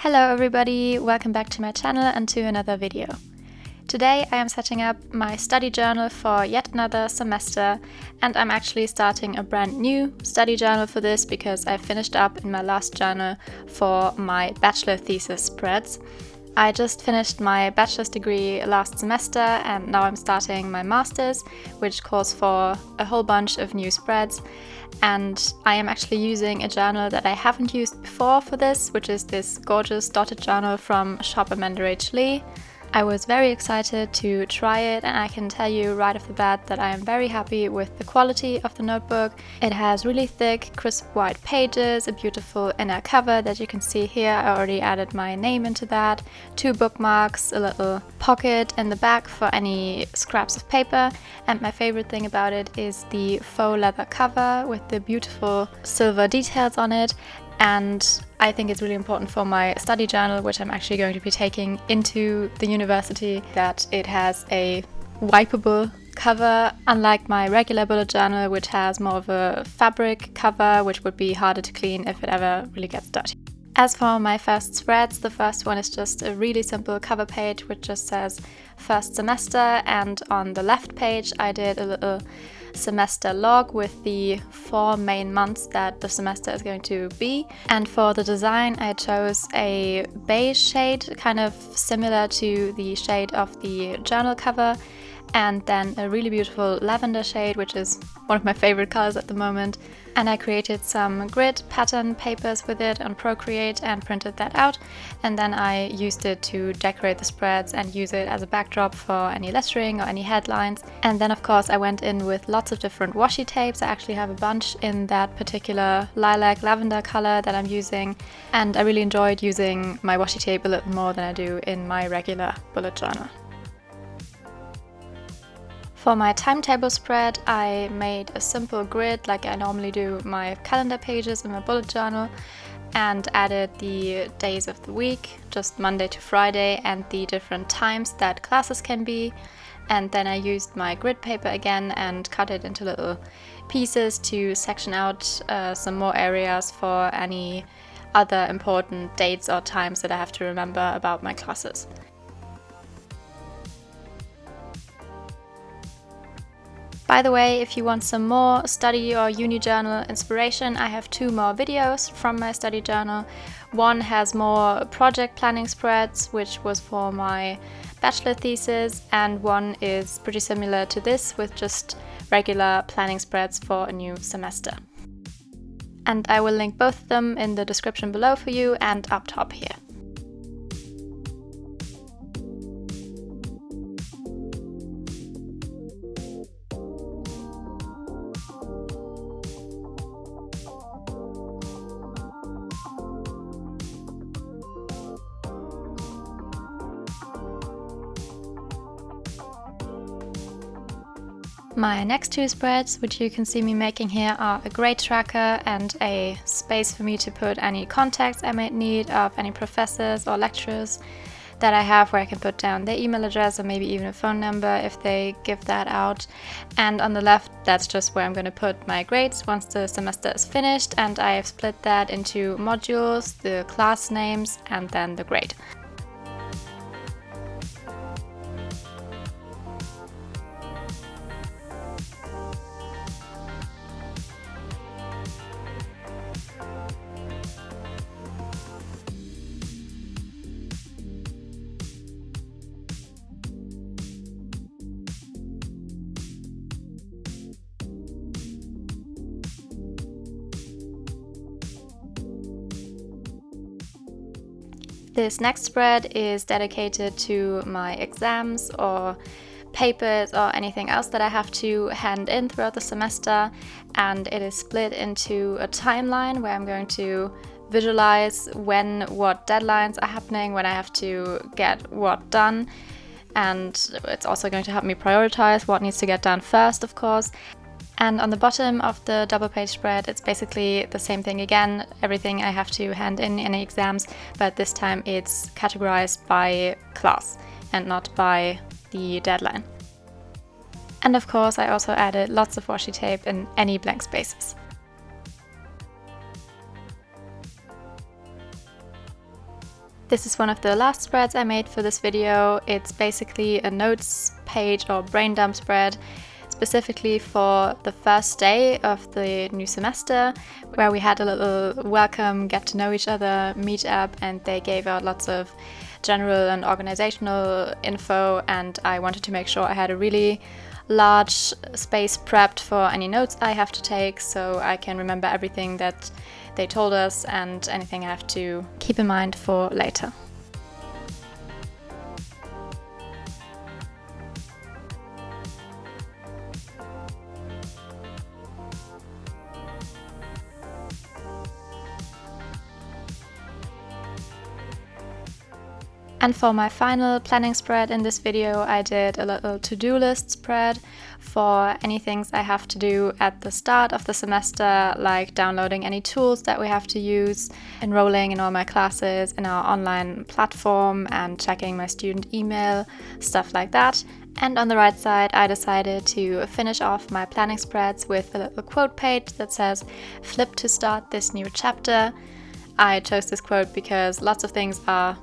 Hello everybody, welcome back to my channel and to another video. Today I am setting up my study journal for yet another semester, and I'm actually starting a brand new study journal for this because I finished up in my last journal for my bachelor thesis spreads. I just finished my bachelor's degree last semester and now I'm starting my master's, which calls for a whole bunch of new spreads. And I am actually using a journal that I haven't used before for this, which is this gorgeous dotted journal from shop AmandaRachLee. I was very excited to try it, and I can tell you right off the bat that I am very happy with the quality of the notebook. It has really thick, crisp white pages, a beautiful inner cover that you can see here. I already added my name into that, 2 bookmarks, a little pocket in the back for any scraps of paper, and my favorite thing about it is the faux leather cover with the beautiful silver details on it. And I think it's really important for my study journal, which I'm actually going to be taking into the university, that it has a wipeable cover, unlike my regular bullet journal, which has more of a fabric cover, which would be harder to clean if it ever really gets dirty. As for my first spreads, the first one is just a really simple cover page which just says first semester, and on the left page I did a little semester log with the 4 main months that the semester is going to be. And for the design I chose a beige shade, kind of similar to the shade of the journal cover, and then a really beautiful lavender shade, which is one of my favorite colors at the moment. And I created some grid pattern papers with it on Procreate and printed that out, and then I used it to decorate the spreads and use it as a backdrop for any lettering or any headlines. And then of course I went in with lots of different washi tapes. I actually have a bunch in that particular lilac lavender color that I'm using, and I really enjoyed using my washi tape a little more than I do in my regular bullet journal. For my timetable spread, I made a simple grid like I normally do my calendar pages in my bullet journal, and added the days of the week, just Monday to Friday, and the different times that classes can be. And then I used my grid paper again and cut it into little pieces to section out some more areas for any other important dates or times that I have to remember about my classes. By the way, if you want some more study or uni journal inspiration, I have 2 more videos from my study journal. One has more project planning spreads, which was for my bachelor thesis, and one is pretty similar to this with just regular planning spreads for a new semester. And I will link both of them in the description below for you and up top here. My next 2 spreads, which you can see me making here, are a grade tracker and a space for me to put any contacts I might need of any professors or lecturers that I have, where I can put down their email address or maybe even a phone number if they give that out. And on the left, that's just where I'm going to put my grades once the semester is finished, and I have split that into modules, the class names, and then the grade. This next spread is dedicated to my exams or papers or anything else that I have to hand in throughout the semester, and it is split into a timeline where I'm going to visualize when what deadlines are happening, when I have to get what done, and it's also going to help me prioritize what needs to get done first, of course. And on the bottom of the double page spread, it's basically the same thing again, everything I have to hand in any exams, but this time it's categorized by class and not by the deadline. And of course I also added lots of washi tape in any blank spaces. This is one of the last spreads I made for this video. It's basically a notes page or brain dump spread specifically for the first day of the new semester, where we had a little welcome, get to know each other meetup, and they gave out lots of general and organizational info, and I wanted to make sure I had a really large space prepped for any notes I have to take, so I can remember everything that they told us and anything I have to keep in mind for later. And for my final planning spread in this video, I did a little to-do list spread for any things I have to do at the start of the semester, like downloading any tools that we have to use, enrolling in all my classes in our online platform, and checking my student email, stuff like that. And on the right side, I decided to finish off my planning spreads with a little quote page that says, "Flip to start this new chapter." I chose this quote because lots of things are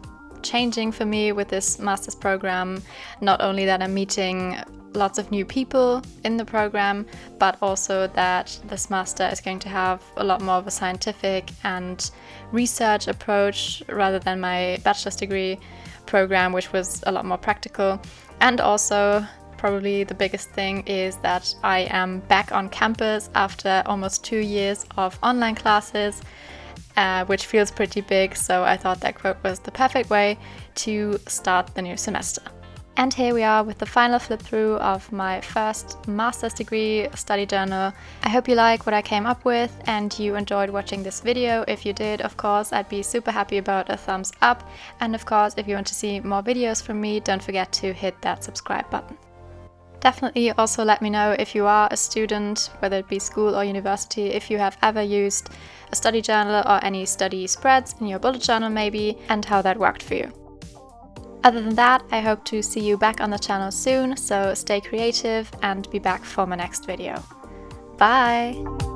changing for me with this master's program. Not only that I'm meeting lots of new people in the program, but also that this master is going to have a lot more of a scientific and research approach rather than my bachelor's degree program, which was a lot more practical. And also, probably the biggest thing is that I am back on campus after almost 2 years of online classes, which feels pretty big, so I thought that quote was the perfect way to start the new semester. And here we are with the final flip through of my first master's degree study journal. I hope you like what I came up with and you enjoyed watching this video. If you did, of course, I'd be super happy about a thumbs up. And of course, if you want to see more videos from me, don't forget to hit that subscribe button. Definitely also let me know if you are a student, whether it be school or university, if you have ever used a study journal or any study spreads in your bullet journal maybe, and how that worked for you. Other than that, I hope to see you back on the channel soon, so stay creative and be back for my next video. Bye!